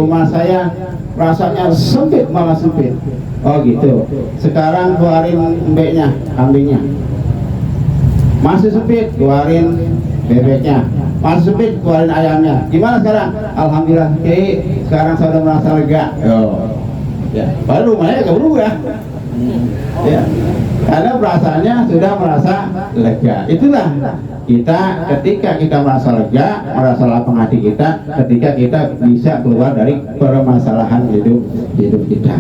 Rumah saya rasanya sempit, malah sempit. Oh gitu. Sekarang keluarin embeknya, kambingnya. Masih sempit, keluarin bebeknya. Masih sempit, keluarin ayamnya. Gimana sekarang? Alhamdulillah, sekarang saya sudah merasa lega. Ya, baru rumahnya gak berubah. Ya, karena perasaannya sudah merasa lega. Itulah kita ketika kita merasa lega, merasa lapang hati kita, ketika kita bisa keluar dari permasalahan hidup kita.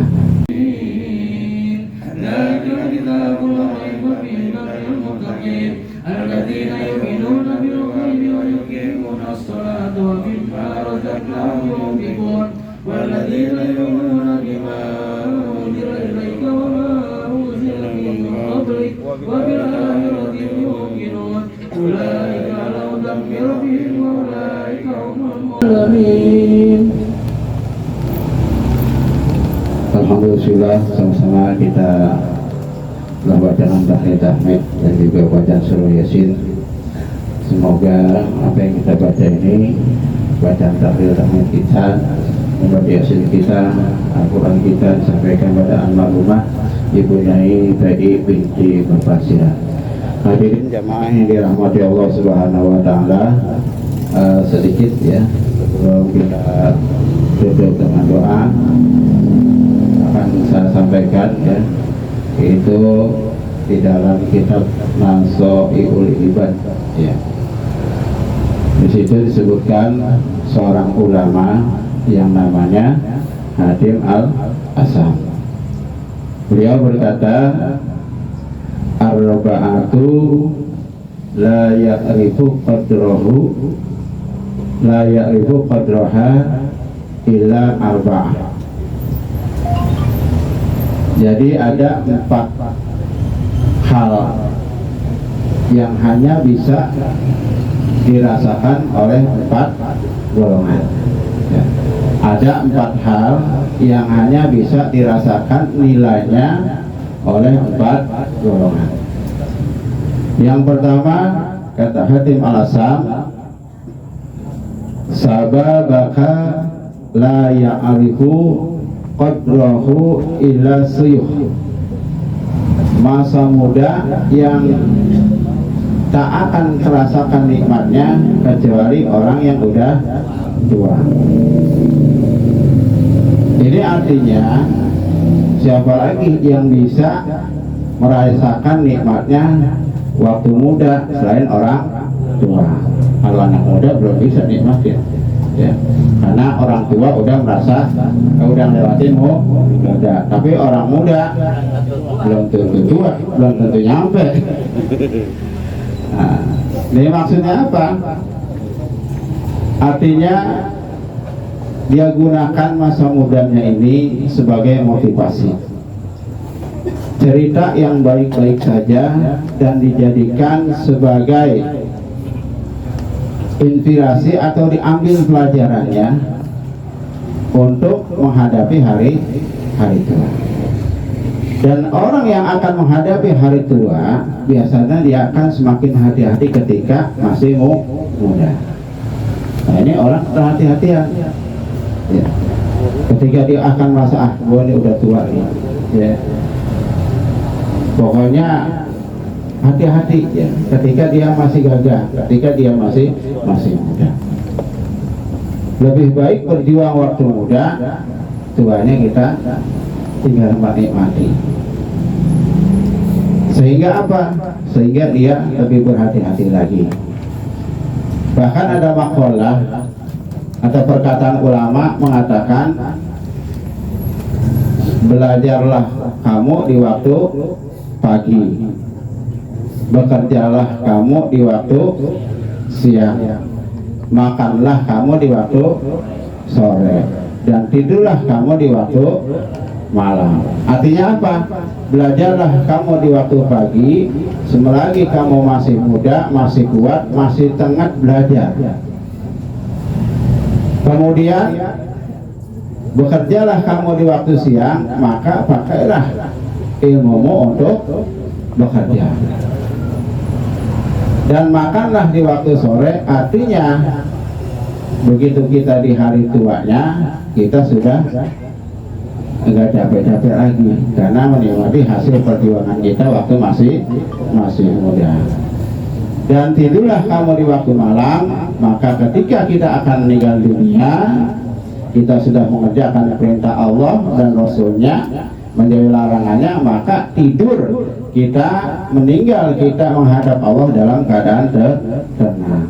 Alhamdulillah, sama-sama kita telah bacaan tahmid dan juga bacaan surah Yasin. Semoga apa yang kita baca ini, bacaan tahmid kita, membaca Yasin kita, Al-Quran kita disampaikan pada almarhumah Ibu Nyai Tadi binti Berpasirah. Hadirin jamaah yang dirahmati Allah Subhanahu wa Ta'ala, sedikit ya sebelum kita tutup dengan doa akan saya sampaikan ya, itu di dalam kitab Nasoiul Ibad ya. Di situ disebutkan seorang ulama yang namanya Hatim Al-Asam. Beliau berkata, Ar-Raba'atu la ya'rifu qadraha illa arba'ah. Jadi ada 4 hal yang hanya bisa dirasakan oleh 4 golongan ya. Ada 4 hal yang hanya bisa dirasakan nilainya oleh 4 golongan. Yang pertama, kata Hatim Al-Asam, sababaka la ya'rifu qadrahu illa suyuh. Masa muda yang tak akan terasakan nikmatnya kecuali orang yang udah tua. Ini artinya siapa lagi yang bisa merasakan nikmatnya waktu muda selain orang tua? Kalau anak muda belum bisa nikmatin ya, karena orang tua udah merasa udah lewatin muda, tapi orang muda belum tentu tua, belum tentu nyampe. Nah, ini maksudnya apa? Artinya dia gunakan masa mudanya ini sebagai motivasi, cerita yang baik-baik saja, dan dijadikan sebagai inspirasi atau diambil pelajarannya untuk menghadapi hari tua. Dan orang yang akan menghadapi hari tua biasanya dia akan semakin hati-hati ketika masih muda. Nah, ini orang terhati-hatian ya. Ketika dia akan merasa gua ini udah tua nih ya. Pokoknya hati-hati ya, ketika dia masih gagah, ketika dia masih muda. Lebih baik berjuang waktu muda, tuanya kita tinggal menikmati. Sehingga apa? Sehingga dia lebih berhati-hati lagi. Bahkan ada maqalah atau perkataan ulama mengatakan, belajarlah kamu di waktu pagi, bekerjalah kamu di waktu siang, makanlah kamu di waktu sore, dan tidurlah kamu di waktu malam. Artinya apa? Belajarlah kamu di waktu pagi, selagi kamu masih muda, masih kuat, masih tengah belajar. Kemudian bekerjalah kamu di waktu siang, maka pakailah ilmumu untuk bekerja. Dan makanlah di waktu sore, artinya Begitu kita di hari tuanya, kita sudah enggak capek-capek lagi karena menikmati hasil perjuangan kita waktu masih muda. Dan tidurlah kamu di waktu malam, maka ketika kita akan meninggal dunia, kita sudah mengerjakan perintah Allah dan Rasulnya, menjauhi larangannya, maka tidur kita meninggal, kita menghadap Allah dalam keadaan tenang.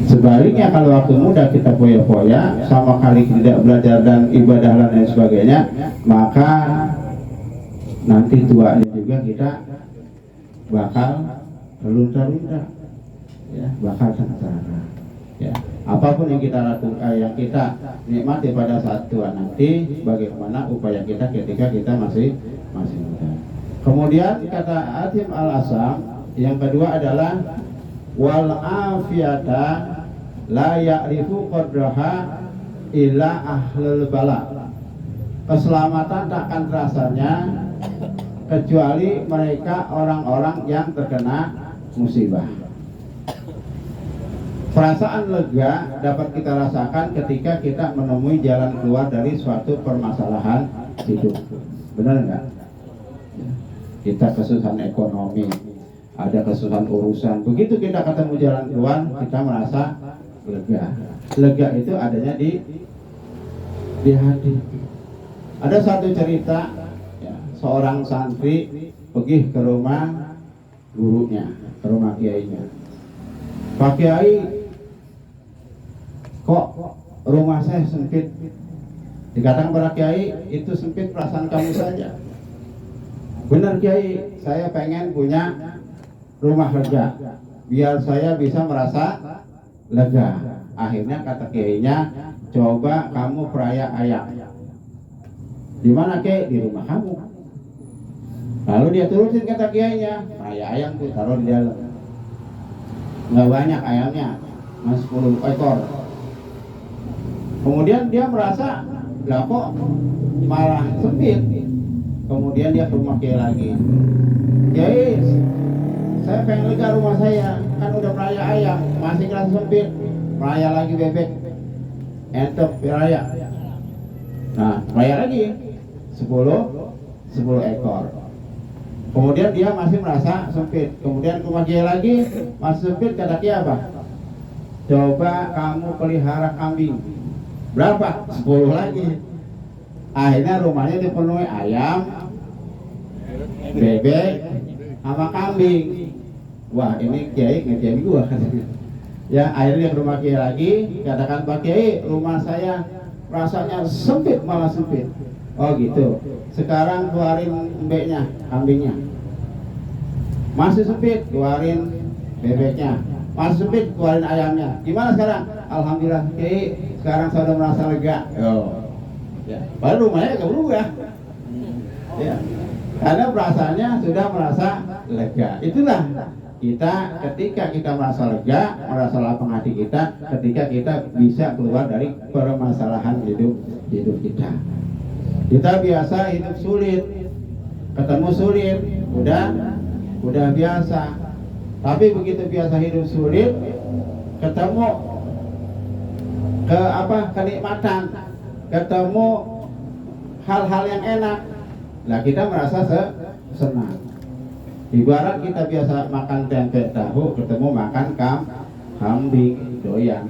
Sebaliknya kalau waktu muda kita foya-foya, sama kali tidak belajar dan ibadah dan lain sebagainya, maka nanti tuanya juga kita bakal terlunta-lunta, ya, bakal sengsara. Ya, apapun yang kita lakukan, yang kita nikmati pada saat tua nanti, bagaimana upaya kita ketika kita masih muda. Kemudian kata Atim Al-Asam, yang kedua adalah wal afiyata la ya'rifu qadraha illa ahlul bala. Keselamatan takkan rasanya kecuali mereka orang-orang yang terkena musibah. Perasaan lega dapat kita rasakan ketika kita menemui jalan keluar dari suatu permasalahan hidup. Benar enggak? Kita kesusahan ekonomi, ada kesusahan urusan. Begitu kita ketemu jalan keluar, kita merasa lega. Lega itu adanya di hati. Ada satu cerita, ya, seorang santri pergi ke rumah gurunya, ke rumah kiainya. Pak Kiai, kok rumah saya sempit? Dikatakan pada Kiai, itu sempit perasaan kamu saja. Benar Kiai, saya pengen punya rumah lega, biar saya bisa merasa lega. Akhirnya kata kiainya, coba kamu peraya ayam. Di mana Kiai? Di rumah kamu. Lalu dia turutin kata kiainya, peraya ayam tuh taruh di dalam. Nggak banyak ayamnya, 10 ekor. Kemudian dia merasa, lah kok malah sempit. Kemudian dia ke rumah Kiai lagi. Kiai, saya pengen lega rumah saya, kan udah peraya ayam, masih kerasa sempit. Peraya lagi bebek, entok peraya. Nah, peraya lagi 10 ekor. Kemudian dia masih merasa sempit. Kemudian ke rumah Kiai lagi, masih sempit. Kata Kiai apa? Coba kamu pelihara kambing. Berapa? 10 lagi. Akhirnya rumahnya dipenuhi ayam, bebek, sama kambing. Wah, ini Kiai ngerjain gua katanya. Ya, akhirnya ke rumah Kiai lagi, katakan Pak Kiai, rumah saya rasanya sempit, malah sempit. Oh gitu. Sekarang keluarin embeknya, kambingnya. Masih sempit, keluarin bebeknya. Masih sempit, keluarin ayamnya. Gimana sekarang? Alhamdulillah Kiai, sekarang saya sudah merasa lega. Ya, baru rumahnya gak berubah. Ya, karena perasaannya sudah merasa lega. Itulah kita ketika kita merasa lega, merasa lapang hati kita, ketika kita bisa keluar dari permasalahan hidup kita. Kita biasa hidup sulit, ketemu sulit, udah biasa. Tapi begitu biasa hidup sulit, ketemu kenikmatan, ketemu hal-hal yang enak, lah kita merasa senang. Ibarat kita biasa makan tempe tahu, ketemu makan kambing doyan.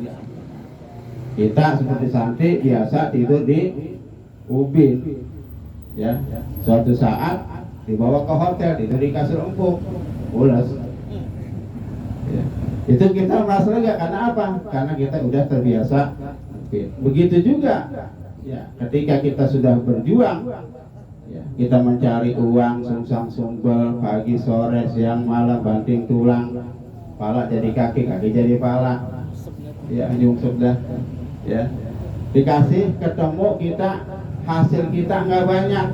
Kita seperti santri biasa tidur di ubin, ya. Suatu saat dibawa ke hotel, tidur di kasur empuk, ulas. Ya. Itu kita merasa lega karena apa? Karena kita udah terbiasa. Begitu juga, ya, ketika kita sudah berjuang, ya, kita mencari uang sungsang sumbel pagi sore siang malam banting tulang, pala jadi kaki, kaki jadi pala, ya nyungsep dah, ya, dikasih ketemu kita hasil kita nggak banyak,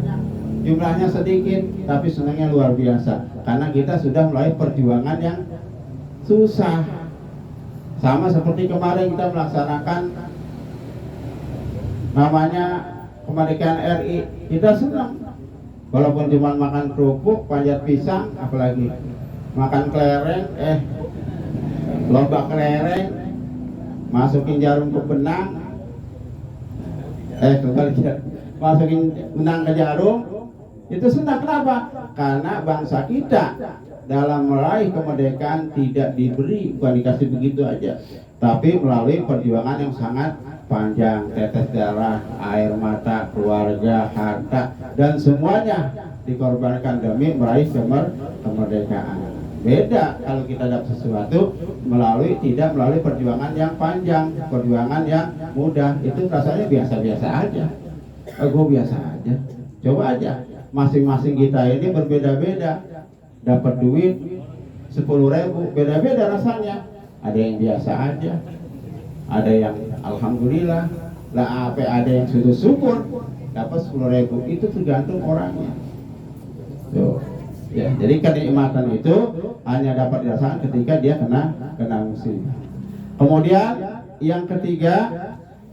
jumlahnya sedikit, tapi senangnya luar biasa karena kita sudah mulai perjuangan yang susah. Sama seperti kemarin kita melaksanakan namanya kemerdekaan RI, kita senang. Walaupun cuma makan kerupuk, panjat pisang, apalagi makan kelereng, lomba kelereng, masukin jarum ke benang, masukin benang ke jarum, itu senang. Kenapa? Karena bangsa kita dalam meraih kemerdekaan tidak diberi, bukan dikasih begitu aja, tapi melalui perjuangan yang sangat panjang, tetes darah, air mata, keluarga, harta, dan semuanya dikorbankan demi meraih kemerdekaan. Beda kalau kita dapat sesuatu tidak melalui perjuangan yang panjang, perjuangan yang mudah, itu rasanya biasa-biasa aja. Gue biasa aja. Coba aja, masing-masing kita ini berbeda-beda. Dapat duit 10.000, beda-beda rasanya. Ada yang biasa aja, ada yang alhamdulillah, ada yang sudah syukur dapat 10.000. Itu tergantung orangnya. Tuh. Ya, jadi kenikmatan itu hanya dapat dirasakan ketika dia kena musibah. Kemudian yang ketiga,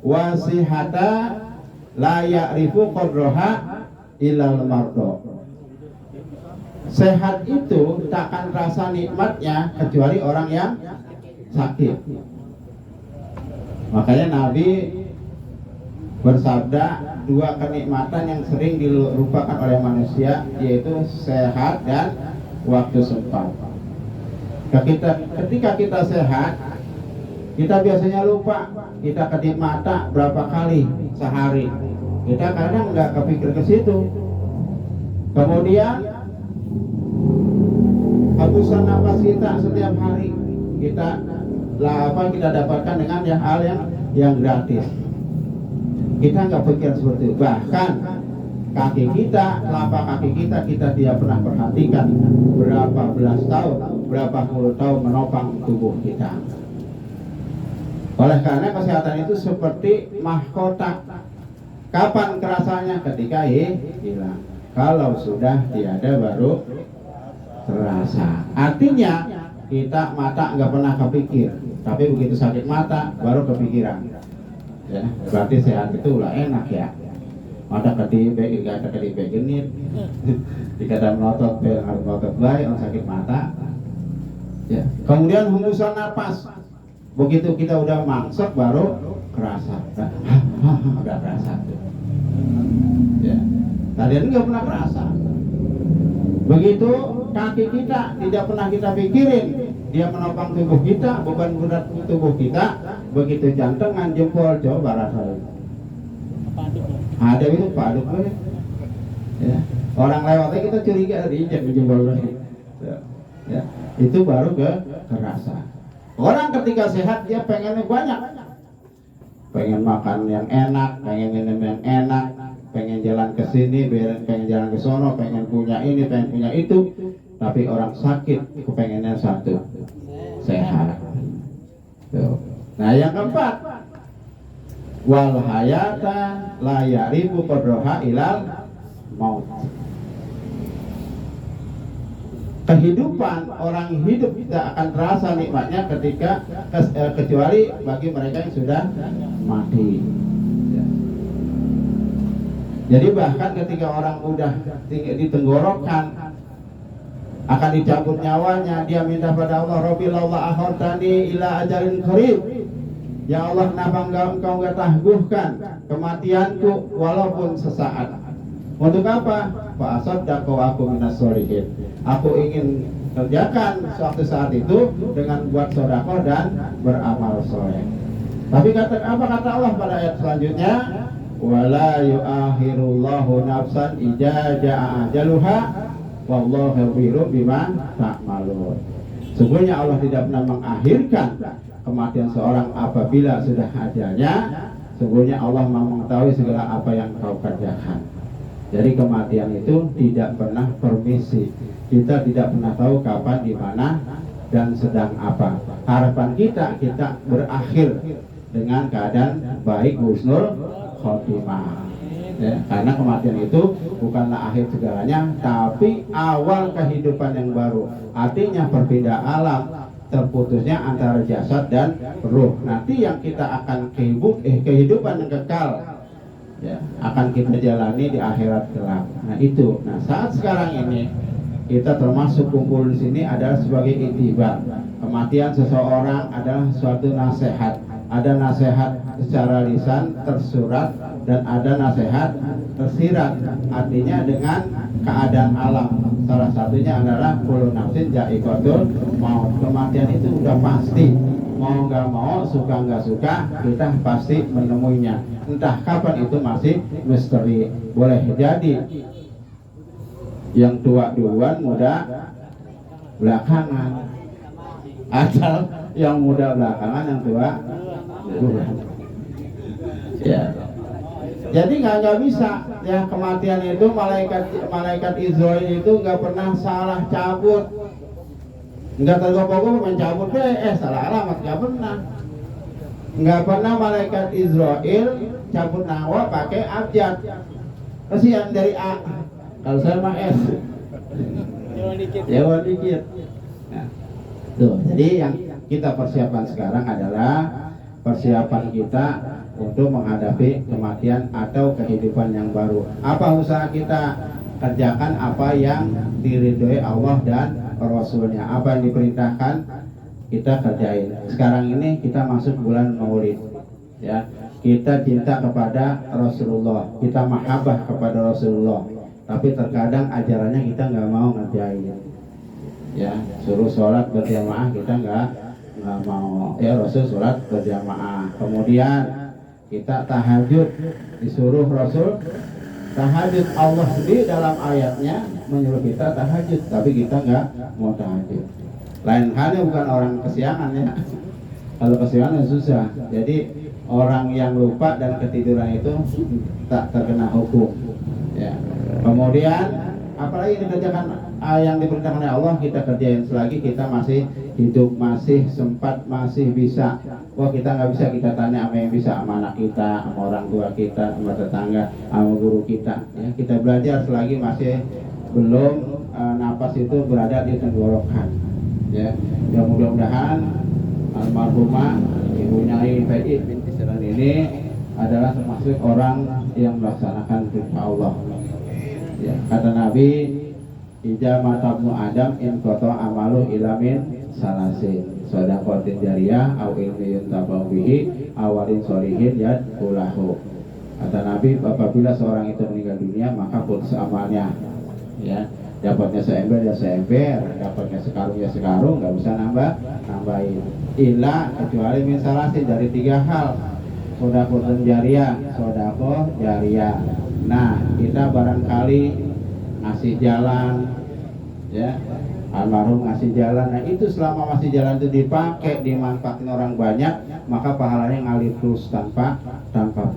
wasihata la ya'rifu qadraha illal mardo. Sehat itu tak akan rasa nikmatnya kecuali orang yang sakit. Makanya Nabi bersabda, dua kenikmatan yang sering dilupakan oleh manusia, yaitu sehat dan waktu sempat. Ketika kita sehat, kita biasanya lupa kita kedip mata berapa kali sehari. Kita kadang nggak kepikir ke situ. Kemudian hapusan nafas kita setiap hari kita dapatkan dengan hal yang gratis. Kita nggak pikir seperti itu. Bahkan kaki kita, telapak kaki kita tidak pernah perhatikan berapa belas tahun, berapa puluh tahun menopang tubuh kita. Oleh karena kesehatan itu seperti mahkota. Kapan kerasanya? Ketika hilang. Kalau sudah tiada baru terasa. Artinya kita mata nggak pernah kepikir, tapi begitu sakit mata baru kepikiran. Ya, berarti sehat itu lah enak ya. Mata kedip genit, dikata melotot harus melotot baik, orang sakit mata. Ya. Kemudian hembusan napas, begitu kita udah mangsek baru kerasa. Udah kerasa tuh. Ya. Tadinya nggak pernah kerasa. Begitu kaki kita tidak pernah kita pikirin, dia menopang tubuh kita, beban berat tubuh kita. Begitu jantungan jempol coba rasanya. Ada itu paduk ya. Orang lewatnya kita curiga diinjak jempol ya. Itu baru kerasa. Orang ketika sehat dia pengennya banyak, pengen makan yang enak, pengen minum yang enak, pengen jalan ke sini, pengen jalan ke sono, pengen punya ini, pengen punya itu. Tapi orang sakit kepengennya satu, sehat. Tuh. Nah yang keempat, wal hayata la ya'rifu qadraha ilal maut. Kehidupan, orang hidup tidak akan terasa nikmatnya kecuali bagi mereka yang sudah mati. Ya. Jadi bahkan ketika orang udah ditenggorokan, akan dicabut nyawanya, dia minta pada Allah, Rabbi laula akhartani ila ajalin qarib. Ya Allah, kenapa engkau enggak tangguhkan kematianku walaupun sesaat? Untuk apa? Fa asaddaqu aku minas sholihin. Aku ingin kerjakan suatu saat itu dengan buat sedekah dan beramal soleh. Tapi apa kata Allah pada ayat selanjutnya? Wala yu'akhirullahu nafsan idza jaa ajaluha wallahu khabirum bima ta'malun. Sesungguhnya Allah tidak pernah mengakhirkan kematian seorang apabila sudah ajalnya. Sesungguhnya Allah mengetahui segala apa yang kau kerjakan. Jadi kematian itu tidak pernah permisi. Kita tidak pernah tahu kapan, di mana, dan sedang apa. Harapan kita berakhir dengan keadaan baik, husnul khotimah. Ya, karena kematian itu bukanlah akhir segalanya, tapi awal kehidupan yang baru. Artinya berbeda alam, terputusnya antara jasad dan ruh. Nanti yang kita akan kehidupan yang kekal, ya, akan kita jalani di akhirat kelak. Nah itu. Nah saat sekarang ini kita termasuk kumpul di sini adalah sebagai iktibar. Kematian seseorang adalah suatu nasihat Ada nasihat secara lisan tersurat dan ada nasihat tersirat, artinya dengan keadaan alam. Salah satunya adalah kullu nafsin dha'iqatul maut. Kematian itu udah pasti, mau nggak mau, suka nggak suka, kita pasti menemuinya. Entah kapan itu masih misteri. Boleh jadi yang tua duluan, muda belakangan, atau yang muda belakangan, yang tua duluan. Ya. Jadi nggak bisa ya, kematian itu malaikat Israel itu nggak pernah salah cabut, nggak tergopoh-gopoh mencabut salah alamat, nggak pernah malaikat Israel cabut nyawa pakai abjad. Kasihan dari A, kalau saya mah S, jauh dikit. Nah, tuh, jadi yang kita persiapkan sekarang adalah persiapan kita untuk menghadapi kematian atau kehidupan yang baru. Apa usaha kita kerjakan, apa yang diridhoi Allah dan Rasulnya, apa yang diperintahkan kita kerjain. Sekarang ini kita masuk bulan Maulid, ya. Kita cinta kepada Rasulullah, kita mahabbah kepada Rasulullah. Tapi terkadang ajarannya kita nggak mau ngerjain. Ya, suruh sholat berjamaah kita nggak mau. Ya, Rasul sholat berjamaah. Kemudian kita tahajud, disuruh Rasul tahajud. Allah sendiri dalam ayatnya menyuruh kita tahajud, tapi kita nggak mau tahajud. Lain halnya bukan orang kesiangan ya. Kalau kesiangan susah. Jadi orang yang lupa dan ketiduran itu tak terkena hukum. Ya. Kemudian apalagi dikerjakan yang diperintahkan oleh Allah kita kerjain. Selagi kita masih hidup, masih sempat, masih bisa. Wah, kita nggak bisa, kita tanya apa yang bisa, sama anak kita, sama orang tua kita, sama tetangga, sama guru kita. Ya, kita belajar selagi masih belum napas itu berada di tenggorokan. Ya, ya mudah-mudahan almarhumah Ibu Nyai Fedi binti Selan ini adalah termasuk orang yang melaksanakan perintah Allah. Ya, kata Nabi, ija matabnu Adam in koto amalu ilamin salasin sodakotin jariyah au ilmi yuntabau bihi awalin solihin yad ulahu. Kata Nabi, apabila seorang itu meninggal dunia maka putus amalnya. Ya, dapatnya seember ya seember, dapatnya sekarung ya sekarung, nggak bisa nambahin. Illa kecuali min salasin, dari 3 hal. Sodakotin jariyah, sodako jariyah. Nah, kita barangkali ngasih jalan, ya, almarhum ngasih jalan. Nah, itu selama masih jalan itu dipakai, dimanfaatin orang banyak, maka pahalanya ngalir terus tanpa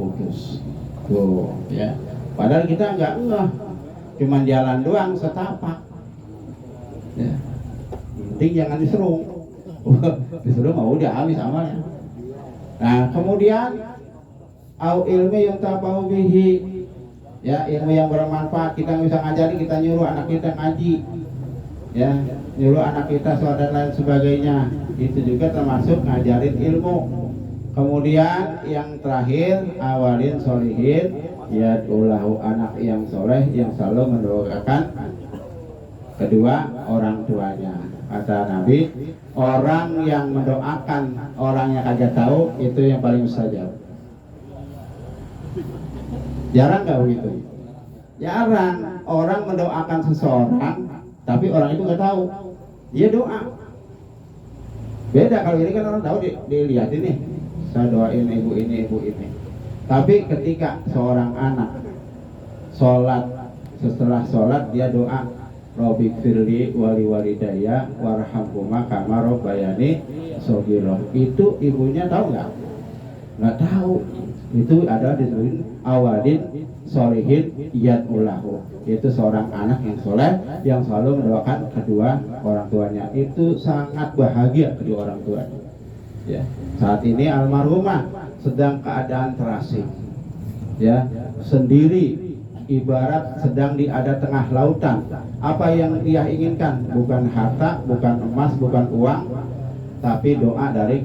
putus. Tuh, ya. Padahal kita nggak cuman jalan doang setapak. Ya. Penting jangan diserung. Disuruh mau udah habis amalnya. Nah, kemudian au ilmi yang tabahu bihi. Ya, ilmu yang bermanfaat, kita bisa ngajari, kita nyuruh anak kita ngaji, ya, nyuruh anak kita sholat dan lain sebagainya. Itu juga termasuk ngajarin ilmu. Kemudian yang terakhir, awalin solihin, ya ulahu, anak yang soleh yang selalu mendoakan kedua orang tuanya. Kata Nabi, orang yang mendoakan orang yang kagak tahu itu yang paling mustajab. Jarang nggak begitu? Jarang orang mendoakan seseorang, tapi orang itu nggak tahu. Dia doa. Beda kalau ini kan orang tahu, dilihat ini, saya doain ibu ini. Tapi ketika seorang anak sholat, setelah sholat dia doa, Robbi firli wali walidaya warhamhuma kama robbayani shoghiran. Itu ibunya tahu nggak? Nggak tahu. Itu ada disebut awalin solihin yad ulahu. Itu seorang anak yang soleh yang selalu mendoakan kedua orang tuanya. Itu sangat bahagia kedua orang tuanya. Ya. Saat ini almarhumah sedang keadaan terasing, ya, sendiri, ibarat sedang di ada tengah lautan. Apa yang dia inginkan bukan harta, bukan emas, bukan uang, tapi doa dari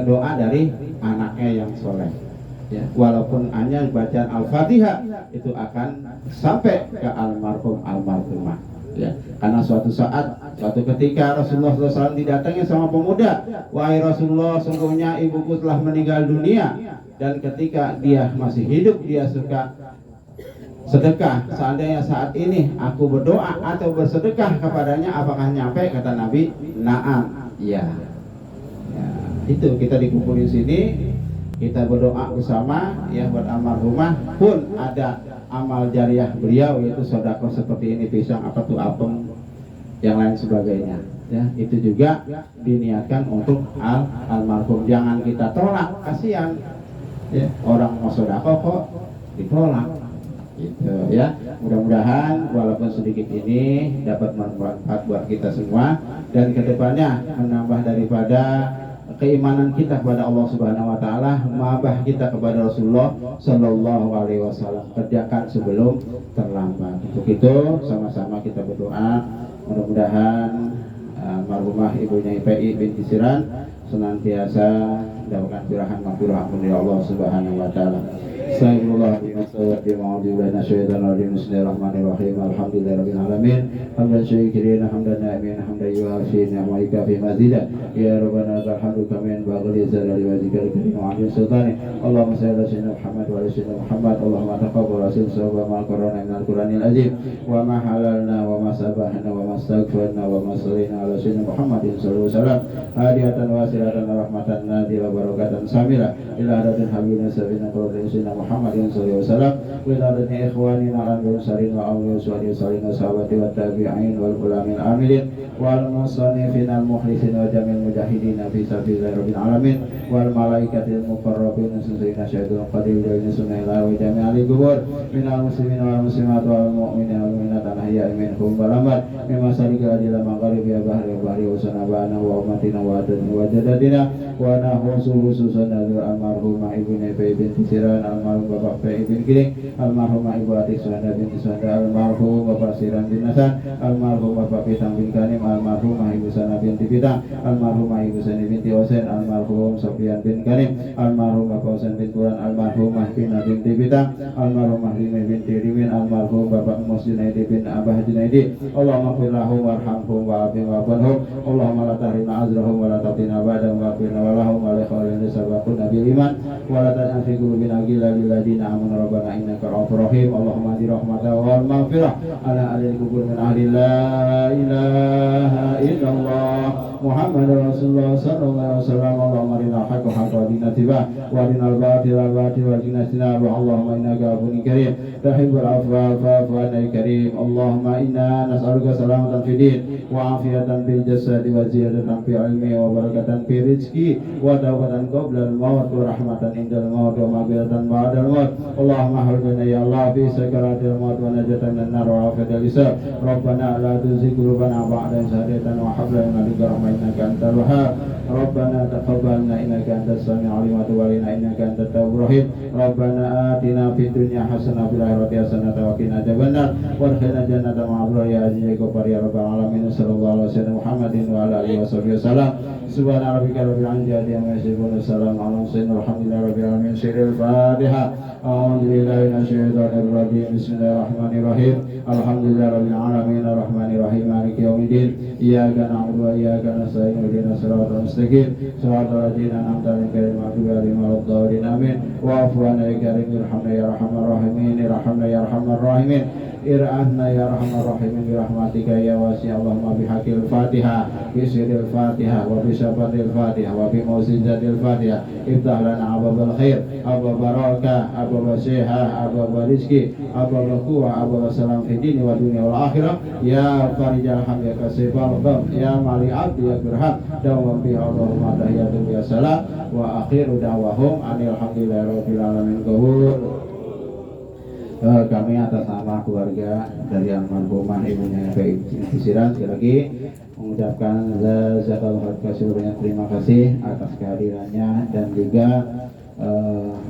doa dari anaknya yang soleh. Ya, walaupun hanya bacaan Al-Fatihah itu akan sampai ke almarhumah. ya. Karena suatu ketika Rasulullah SAW didatangi sama pemuda, wahai Rasulullah, sungguhnya ibuku telah meninggal dunia, dan ketika dia masih hidup dia suka sedekah. Seandainya saat ini aku berdoa atau bersedekah kepadanya, apakah nyampe? Kata Nabi, na'am, ya. Ya, itu kita dikumpulin sini, kita berdoa bersama ya buat almarhumah. Pun ada amal jariah beliau, yaitu sedekah seperti ini, pisang apa tuh, apem, yang lain sebagainya. Ya, itu juga diniatkan untuk almarhum. Jangan kita tolak, kasihan. Ya, orang mau sedekah kok ditolak. Gitu ya. Mudah-mudahan walaupun sedikit ini dapat bermanfaat buat kita semua, dan kedepannya menambah daripada keimanan kita kepada Allah Subhanahu wa taala, mahabbah kita kepada Rasulullah sallallahu alaihi wasallam. Kerjakan sebelum terlambat. Untuk itu sama-sama kita berdoa, mudah-mudahan almarhumah ibunya IPI binti Siran senantiasa mendapatkan rahmat dari Allah Subhanahu wa taala. Bismillahirrahmanirrahim. Alhamdulillahirabbil alamin. Hamdan syakirin, hamdan na'imin, hamdan yuafi ni'maika fi mazidah. Ya rabbana alhamdu kamin baghi zalali wa zikri karim wa ali sultani. Allahumma shalli ala sayyidina Muhammad wa ala sayyidina Muhammad. Allahumma taqabbal rasul sallallahu ma qara'na min al-Qur'anil azim wa ma halalna wa ma sabahna wa ma astaghfarna wa ma sallina ala sayyidina Muhammadin sallallahu alaihi wasallam. Hadiyatan wa siratan rahmatan nadira barakatan samira ila hadatin habibina sabina qawlina Muhammadin sallallahu alaihi wasallam wa ila hadatin ikhwanina al-ansari wa awliya salina sahabati wa tabi'in wal ulamil amilin wal musannifin al-mukhlisin wa jamil mujahidin fi sabilillah rabbil alamin wal malaikatil muqarrabin sayyidina syahidul qadir wa sunnah wa jami'al qubur minal muslimin wal muslimat wal mu'minin wal mu'minat al-ahya'i minhum wal amwat mimma salika ila maghrib ya bahri wa bahri wa sanabana wa umatina wa adana wa jadadina wa nahusu khususan almarhumah ibnu binti Siran, almarhum Bapak P. bin Giling, almarhumah Ibu Atik Suhanda binti Suhanda, almarhum Bapak Siran bin Hasan, almarhum Bapak Pisang bin Kanim, almarhumah Ibu Sana binti Pitang, almarhumah Ibu Sani binti Hosen, almarhum Sofian bin Kanim, almarhum Bapak Hosen bin Turan, almarhumah Tina binti Pitang, almarhumah Rimi binti Rimin, almarhum Bapak Mus Junaidi bin Abah Junaidi. Allahumma qfir lahum warhamhum wa'afihim wa'afunhum. Allahumma la tahrimna azrahum wa la tatina ba'dahum wa'afirna wa lahum wa likhawalina sabaquna bil iman wa la taj'al fi qulubina ghillan lil ladzina amanu rabbana innaka ra'ufur rahim. Allahumma di rahmatan wal maghfirah ala ahli kubur min ahli la ilaha illallah Muhammadur Rasulullah sallallahu alaihi wasallam. Allahumma arina al-haqqa haqqan wa tibaa wa arina al-batila batila wa jinastina wa Allahumma innaka afuwwun karim tuhibbul afwa fa'fu 'anna karim. Allahumma inna nas'aluka salamatan fid din wa afiyatan fil jasad wa ziyadatan fil ilmi wa barakatan fil rizqi wa tawbatan qabla al-maut wa rahmatan indal maut wa maghfiratan ba'da al-maut. Allahumma hafidhna ya Allah fi sakaratil maut wa najatan minan nar wa afiyatan lisab. Rabbana la tuzigh qulubana ba'da idh hadaytana wa hab lana min ladunka rahmatan innaka antal wahhab. Rabbana taqabbalna innaka antas samiul alim wa tub 'alaina innaka antat tawwabur rahim. Rabbana atina fid dunya hasanah wa fil akhirati hasanah wa qina adzabannar wadkhilna jannata ma'al abrar ya aziz ya ghafar ya rabbal alamin. Sallallahu alaihi wasallam Muhammadin wa ala alihi wasallam. Subhana rabbika rabbil izzati amma yasifun wa salamun ala mursalin walhamdulillahi rabbil alamin. Sirrul Fatihah. A'udzu billahi minasyaitonir rajim. Bismillahirrahmanirrahim. Alhamdulillahi rabbil alamin arrahmanir rahim maliki yaumiddin. Iyyaka na'budu wa iyyaka nasta'in ihdinas siratal mustaqim siratal ladzina an'amta 'alaihim ghairil maghdubi 'alaihim waladdallin amin. Wa'fu 'anna ya karim irhamna ya arhamar rahimin irhamna ya arhamar rahimin ir'ahna ya arhamar rahimin birahmatika ya wasi'. Allahumma bihaqil Fatihah bisiril Fatihah wa bisabatil Fatihah wa bimuzizatil Fatihah iftah lana abwabal khair abwab barakah abwab sihah abwab rizki abwab quwwah abwab salam fid dini wa dunya wal akhirah ya farijal ham ya kasifal gham ya mali abdi ya birham dawam biha Allahumma tahiyatu ya salam wa akhiru da'wahum alhamdulillahi rabbil alamin. Kami atas nama keluarga dari almarhumah ibunya Binti Siran sekali lagi mengucapkan jazakallahu khairan, terima kasih atas kehadirannya dan juga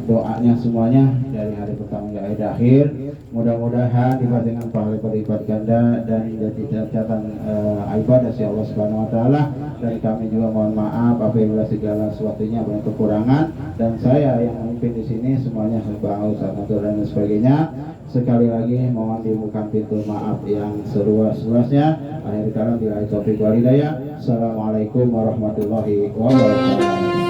doanya semuanya dari hari pertama hingga hari akhir. Mudah-mudahan dibandingkan pahala berlipat ganda dan menjadi catatan ibadah si Allah Subhanahu Wa Taala. Dan kami juga mohon maaf apabila segala sesuatunya banyak kekurangan, dan saya yang memimpin di sini semuanya serba salah dan sebagainya. Sekali lagi mohon dibuka pintu maaf yang seluas-luasnya. Akhir kata bila taufiq wal hidayah. Assalamualaikum warahmatullahi wabarakatuh.